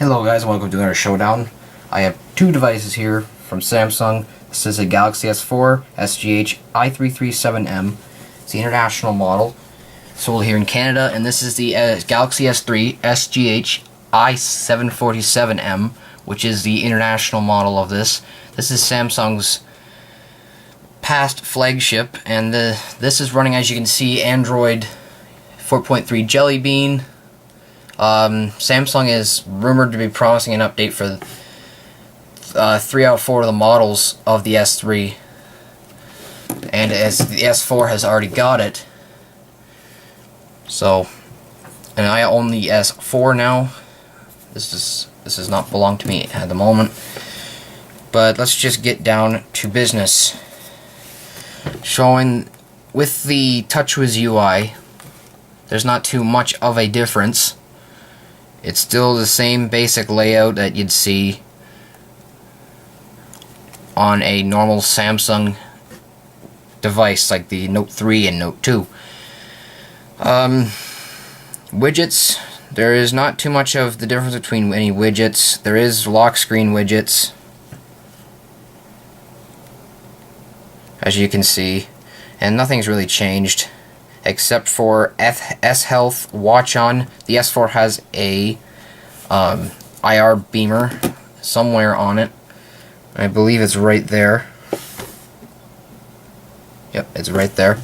Hello guys, welcome to another Showdown. I have two devices here from Samsung. This is a Galaxy S4 SGH i337M. It's the international model, sold here in Canada, and this is the Galaxy S3 SGH i747M, which is the international model of this. This is Samsung's past flagship, and this is running, as you can see, Android 4.3 Jelly Bean. Samsung is rumored to be promising an update for 3 out of 4 of the models of the S3, and as the S4 has already got it, so, and I own the S4 now. This does not belong to me at the moment, but let's just get down to business. Showing with the TouchWiz UI, there's not too much of a difference. It's still the same basic layout that you'd see on a normal Samsung device like the Note 3 and Note 2. Widgets, there is not too much of the difference between any widgets. There is lock screen widgets, as you can see, and nothing's really changed except for S Health Watch On. The S4 has a IR beamer somewhere on it. I believe it's right there. Yep, it's right there.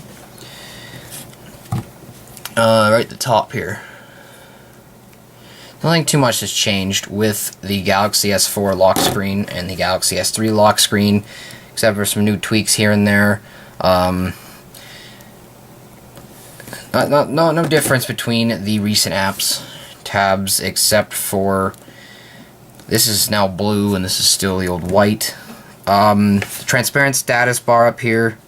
Right at the top here. Nothing too much has changed with the Galaxy S4 lock screen and the Galaxy S3 lock screen, except for some new tweaks here and there. No difference between the recent apps tabs, except for this is now blue and this is still the old white. The transparent status bar up here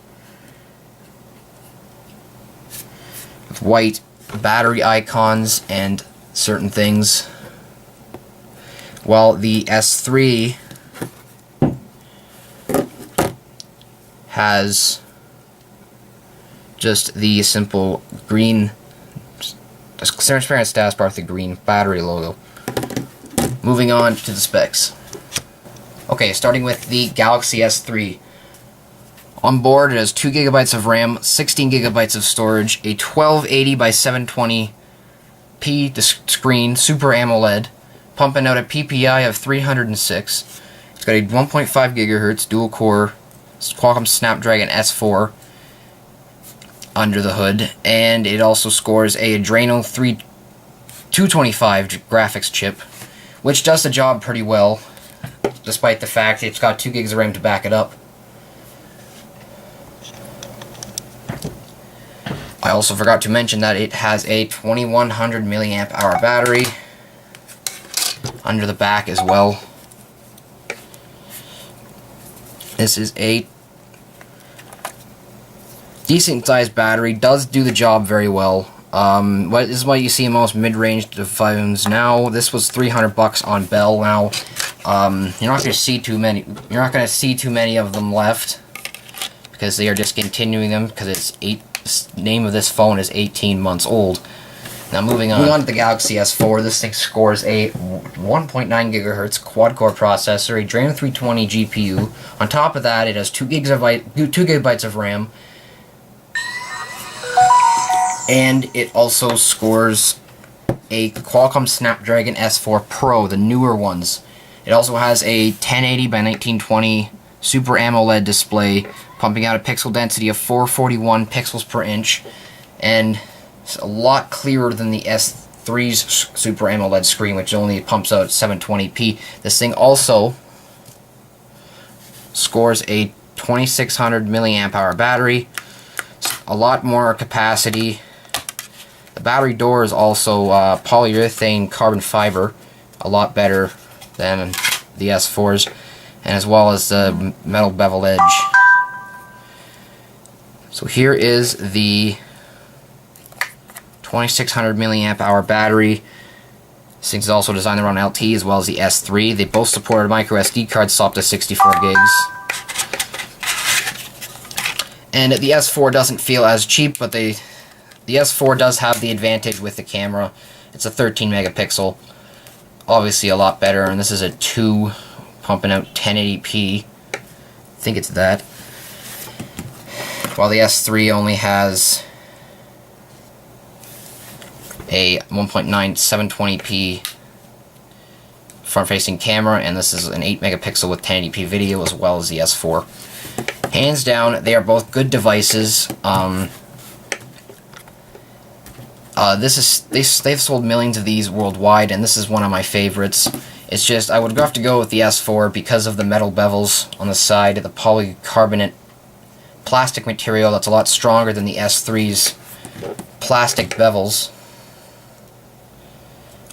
with white battery icons and certain things, while the S3 has just the simple green transparent status bar with the green battery logo. Moving on to the specs. Okay, starting with the Galaxy S3. On board, it has 2 GB of RAM, 16 GB of storage, a 1280 by 720p screen, Super AMOLED, pumping out a PPI of 306. It's got a 1.5 GHz dual-core Qualcomm Snapdragon S4 under the hood, and it also scores a Adreno 225 graphics chip, which does the job pretty well, despite the fact it's got 2 gigs of RAM to back it up. I also forgot to mention that it has a 2100 milliamp hour battery under the back as well. This is a decent sized battery, does do the job very well. This is what you see in most mid-range phones now. This was $300 on Bell now. You're not going to see too many. You're not going to see too many of them left because they are discontinuing them because the name of this phone is 18 months old. Now moving on to the Galaxy S4. This thing scores a 1.9 GHz quad-core processor, a Adreno 320 GPU. On top of that, it has 2 GB of RAM. And it also scores a Qualcomm Snapdragon S4 Pro, the newer ones. It also has a 1080 by 1920 Super AMOLED display, pumping out a pixel density of 441 pixels per inch, and it's a lot clearer than the S3's Super AMOLED screen, which only pumps out 720p. This thing also scores a 2600 milliamp hour battery, a lot more capacity. The battery door is also polyurethane carbon fiber, a lot better than the S4's, and as well as the metal bevel edge. So here is the 2600 milliamp hour battery. This thing's also designed around LTE as well as the S3. They both support micro SD cards, so up to 64 gigs. And the S4 doesn't feel as cheap, but the The S4 does have the advantage with the camera. It's a 13 megapixel obviously a lot better, and this is a 2 pumping out 1080p. I think it's that. While the S3 only has a 1.9 720p front-facing camera, and this is an 8 megapixel with 1080p video, as well as the S4. Hands down, they are both good devices. They've sold millions of these worldwide, and this is one of my favorites. It's just, I would have to go with the S4 because of the metal bevels on the side, the polycarbonate plastic material that's a lot stronger than the S3's plastic bevels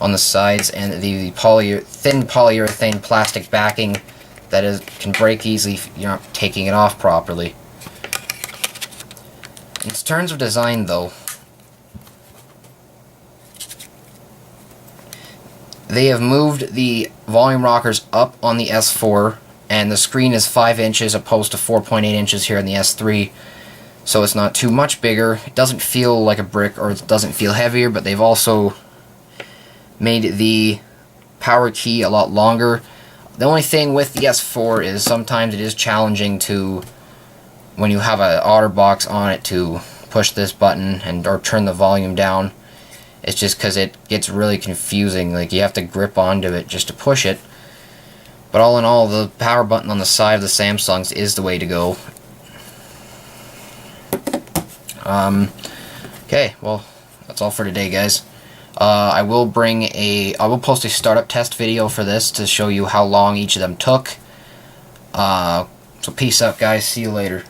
on the sides, and the thin polyurethane plastic backing that can break easily if you're not taking it off properly. In terms of design, though, they have moved the volume rockers up on the S4, and the screen is 5 inches opposed to 4.8 inches here in the S3, so it's not too much bigger. It doesn't feel like a brick, or it doesn't feel heavier, but they've also made the power key a lot longer. The only thing with the S4 is sometimes it is challenging to, when you have an OtterBox on it, to push this button or turn the volume down. It's just because it gets really confusing. Like, you have to grip onto it just to push it. But all in all, the power button on the side of the Samsungs is the way to go. Okay, well, that's all for today, guys. I will post a startup test video for this to show you how long each of them took. So peace out, guys. See you later.